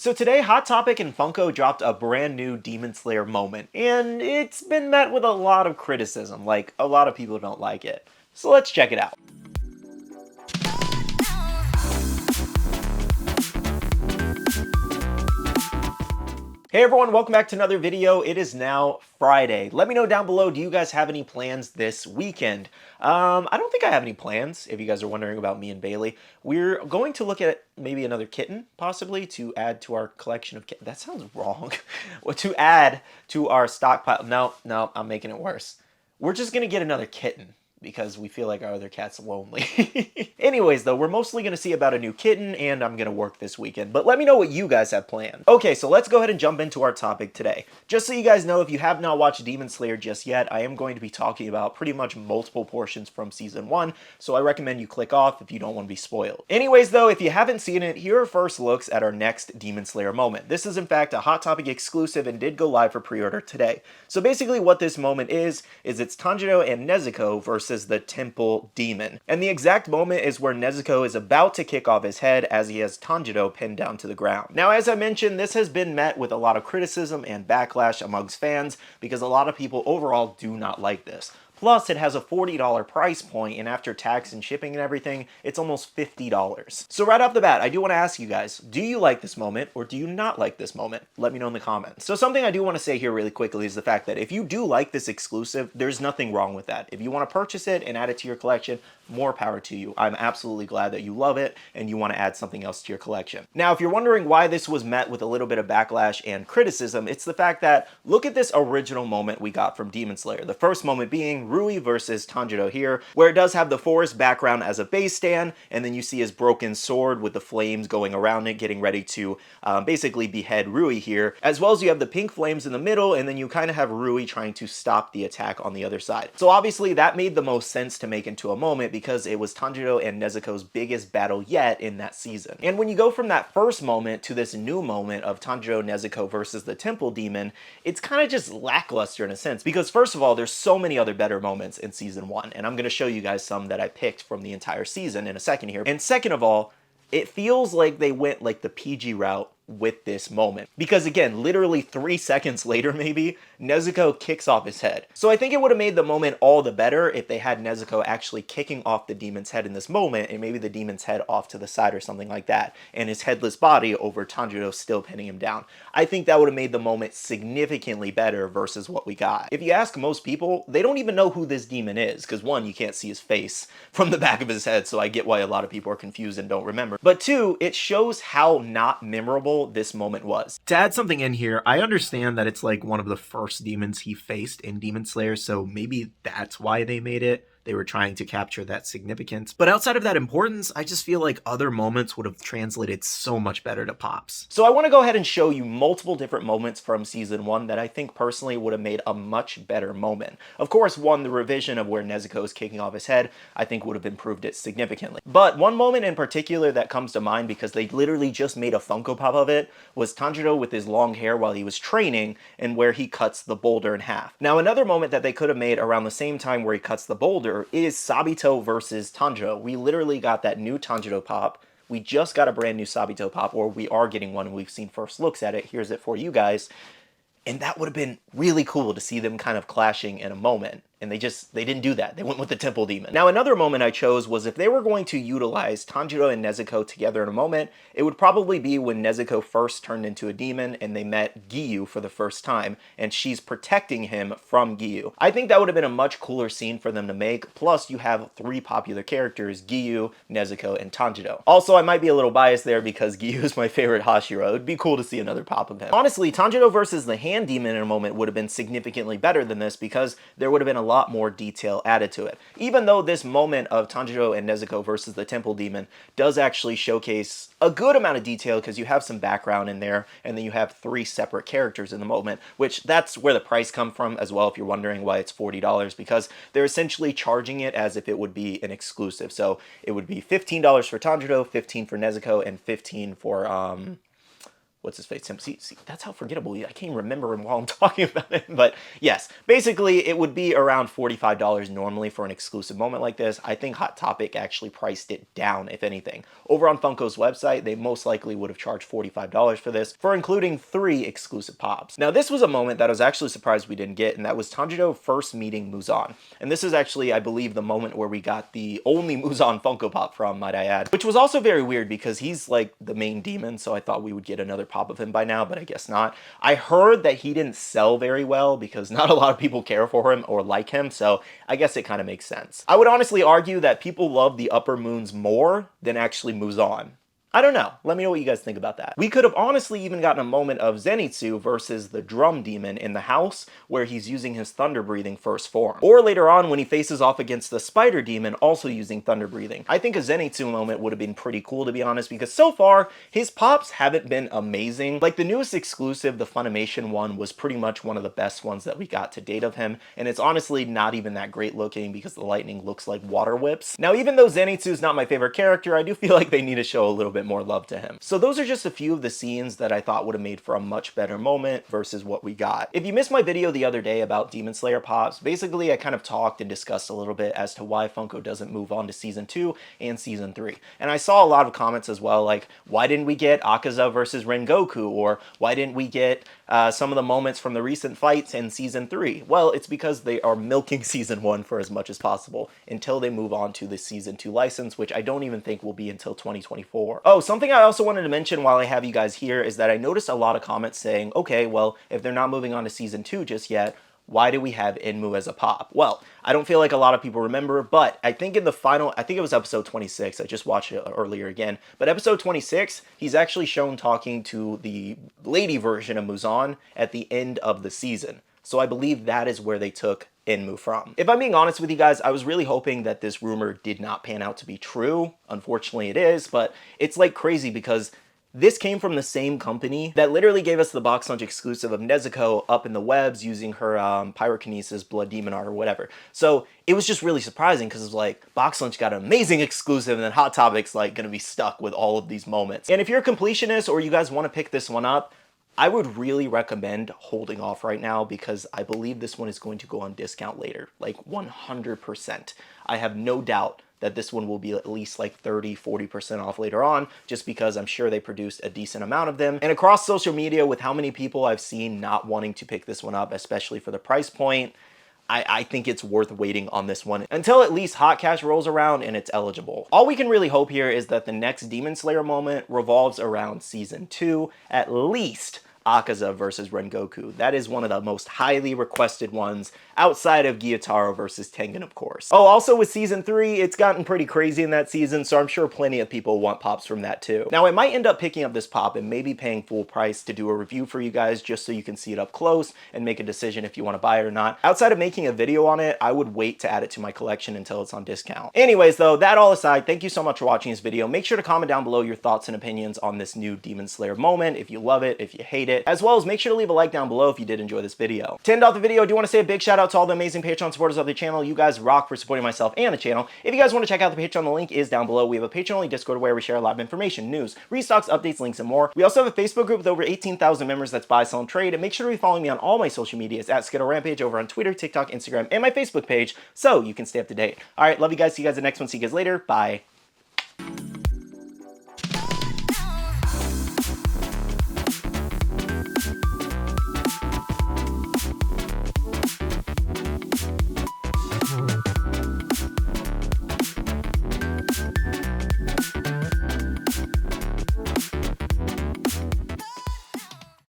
So today, Hot Topic and Funko dropped a brand new Demon Slayer moment, and it's been met with a lot of criticism, like a lot of people don't like it. So let's check it out. Hey everyone, welcome back to another video. It is now Friday. Let me know down below, do you guys have any plans this weekend? I don't think I have any plans, if you guys are wondering about me and Bailey. We're going to look at maybe another kitten, possibly, to add to our collection of kittens. That sounds wrong. Well, to add to our stockpile. No, I'm making it worse. We're just gonna get another kitten, because we feel like our other cat's lonely. Anyways, though, we're mostly going to see about a new kitten, and I'm going to work this weekend. But let me know what you guys have planned. Okay, so let's go ahead and jump into our topic today. Just so you guys know, if you have not watched Demon Slayer just yet, I am going to be talking about pretty much multiple portions from Season 1, so I recommend you click off if you don't want to be spoiled. Anyways, though, if you haven't seen it, here are first looks at our next Demon Slayer moment. This is, in fact, a Hot Topic exclusive and did go live for pre-order today. So basically what this moment is it's Tanjiro and Nezuko versus the temple demon. And the exact moment is where Nezuko is about to kick off his head as he has Tanjiro pinned down to the ground. Now, as I mentioned, this has been met with a lot of criticism and backlash amongst fans because a lot of people overall do not like this. Plus, it has a $40 price point, and after tax and shipping and everything, it's almost $50. So right off the bat, I do want to ask you guys, do you like this moment, or do you not like this moment? Let me know in the comments. So something I do want to say here really quickly is the fact that if you do like this exclusive, there's nothing wrong with that. If you want to purchase it and add it to your collection, more power to you. I'm absolutely glad that you love it, and you want to add something else to your collection. Now, if you're wondering why this was met with a little bit of backlash and criticism, it's the fact that, look at this original moment we got from Demon Slayer. The first moment being Rui versus Tanjiro here, where it does have the forest background as a base stand, and then you see his broken sword with the flames going around it, getting ready to basically behead Rui here, as well as you have the pink flames in the middle, and then you kind of have Rui trying to stop the attack on the other side. So obviously that made the most sense to make into a moment because it was Tanjiro and Nezuko's biggest battle yet in that season. And when you go from that first moment to this new moment of Tanjiro Nezuko versus the temple demon, it's kind of just lackluster in a sense, because first of all, there's so many other better moments in Season 1, and I'm going to show you guys some that I picked from the entire season in a second here. And second of all, it feels like they went like the PG route with this moment. Because again, literally 3 seconds later maybe, Nezuko kicks off his head. So I think it would have made the moment all the better if they had Nezuko actually kicking off the demon's head in this moment, and maybe the demon's head off to the side or something like that, and his headless body over Tanjiro still pinning him down. I think that would have made the moment significantly better versus what we got. If you ask most people, they don't even know who this demon is, because one, you can't see his face from the back of his head, so I get why a lot of people are confused and don't remember. But two, it shows how not memorable this moment was. To add something in here, I understand that it's like one of the first demons he faced in Demon Slayer, so maybe that's why they made it. They were trying to capture that significance. But outside of that importance, I just feel like other moments would have translated so much better to pops. So I want to go ahead and show you multiple different moments from Season 1 that I think personally would have made a much better moment. Of course, one, the revision of where Nezuko is kicking off his head, I think would have improved it significantly. But one moment in particular that comes to mind, because they literally just made a Funko Pop of it, was Tanjiro with his long hair while he was training, and where he cuts the boulder in half. Now, another moment that they could have made around the same time where he cuts the boulder is Sabito versus Tanjiro. We literally got that new Tanjiro pop. We just got a brand new Sabito pop, or we are getting one, and we've seen first looks at it. Here's it for you guys. And that would have been really cool to see them kind of clashing in a moment. And they didn't do that. They went with the temple demon. Now, another moment I chose was if they were going to utilize Tanjiro and Nezuko together in a moment, it would probably be when Nezuko first turned into a demon and they met Giyu for the first time, and she's protecting him from Giyu. I think that would have been a much cooler scene for them to make, plus you have 3 popular characters, Giyu, Nezuko, and Tanjiro. Also, I might be a little biased there because Giyu is my favorite Hashira. It would be cool to see another pop of him. Honestly, Tanjiro versus the hand demon in a moment would have been significantly better than this because there would have been a lot more detail added to it. Even though this moment of Tanjiro and Nezuko versus the temple demon does actually showcase a good amount of detail because you have some background in there, and then you have 3 separate characters in the moment, which that's where the price comes from as well, if you're wondering why it's $40, because they're essentially charging it as if it would be an exclusive. So it would be $15 for Tanjiro, $15 for Nezuko, and $15 for what's his face? See, that's how forgettable he is. I can't even remember him while I'm talking about it. But yes, basically it would be around $45 normally for an exclusive moment like this. I think Hot Topic actually priced it down, if anything. Over on Funko's website, they most likely would have charged $45 for this, for including 3 exclusive pops. Now, this was a moment that I was actually surprised we didn't get, and that was Tanjiro first meeting Muzan. And this is actually, I believe, the moment where we got the only Muzan Funko Pop from, might I add. Which was also very weird because he's like the main demon, so I thought we would get another pop of him by now, but I guess not. I heard that he didn't sell very well because not a lot of people care for him or like him, so I guess it kind of makes sense. I would honestly argue that people love the Upper Moons more than actually Muzan. I don't know. Let me know what you guys think about that. We could have honestly even gotten a moment of Zenitsu versus the drum demon in the house where he's using his thunder breathing first form. Or later on when he faces off against the spider demon also using thunder breathing. I think a Zenitsu moment would have been pretty cool, to be honest, because so far his pops haven't been amazing. Like the newest exclusive, the Funimation one, was pretty much one of the best ones that we got to date of him, and it's honestly not even that great looking because the lightning looks like water whips. Now, even though Zenitsu's not my favorite character, I do feel like they need to show a little bit more love to him. So those are just a few of the scenes that I thought would have made for a much better moment versus what we got. If you missed my video the other day about Demon Slayer pops, basically I kind of talked and discussed a little bit as to why Funko doesn't move on to season 2 and season 3. And I saw a lot of comments as well, like, why didn't we get Akaza versus Rengoku? Or why didn't we get some of the moments from the recent fights in season 3? Well, it's because they are milking season 1 for as much as possible until they move on to the season 2 license, which I don't even think will be until 2024. Oh, something I also wanted to mention while I have you guys here is that I noticed a lot of comments saying, okay, well, if they're not moving on to season 2 just yet, why do we have Enmu as a pop? Well, I don't feel like a lot of people remember, but I think in the final, I think it was episode 26, I just watched it earlier again, but episode 26, he's actually shown talking to the lady version of Muzan at the end of the season. So I believe that is where they took Enmu from. If I'm being honest with you guys, I was really hoping that this rumor did not pan out to be true. Unfortunately it is, but it's like crazy because this came from the same company that literally gave us the box lunch exclusive of Nezuko up in the webs using her pyrokinesis blood demon art or whatever. So it was just really surprising because it was like, box lunch got an amazing exclusive and then Hot Topic's like gonna be stuck with all of these moments. And if you're a completionist or you guys want to pick this one up, I would really recommend holding off right now because I believe this one is going to go on discount later, like 100%. I have no doubt that this one will be at least like 30–40% off later on, just because I'm sure they produced a decent amount of them. And across social media, with how many people I've seen not wanting to pick this one up, especially for the price point, I think it's worth waiting on this one until at least Hot Cash rolls around and it's eligible. All we can really hope here is that the next Demon Slayer moment revolves around season 2, at least Akaza versus Rengoku. That is one of the most highly requested ones outside of Gyutaro versus Tengen, of course. Oh, also with season 3, it's gotten pretty crazy in that season, so I'm sure plenty of people want pops from that too. Now, I might end up picking up this pop and maybe paying full price to do a review for you guys just so you can see it up close and make a decision if you want to buy it or not. Outside of making a video on it, I would wait to add it to my collection until it's on discount. Anyways, though, that all aside, thank you so much for watching this video. Make sure to comment down below your thoughts and opinions on this new Demon Slayer moment, if you love it, if you hate it, as well as make sure to leave a like down below if you did enjoy this video. To end off the video, I do want to say a big shout out to all the amazing Patreon supporters of the channel. You guys rock for supporting myself and the channel. If you guys want to check out the Patreon, the link is down below. We have a Patreon-only Discord where we share a lot of information, news, restocks, updates, links, and more. We also have a Facebook group with over 18,000 members that's buy, sell, and trade. And make sure to be following me on all my social medias at SkittleRampage over on Twitter, TikTok, Instagram, and my Facebook page so you can stay up to date. All right, love you guys. See you guys in the next one. See you guys later. Bye.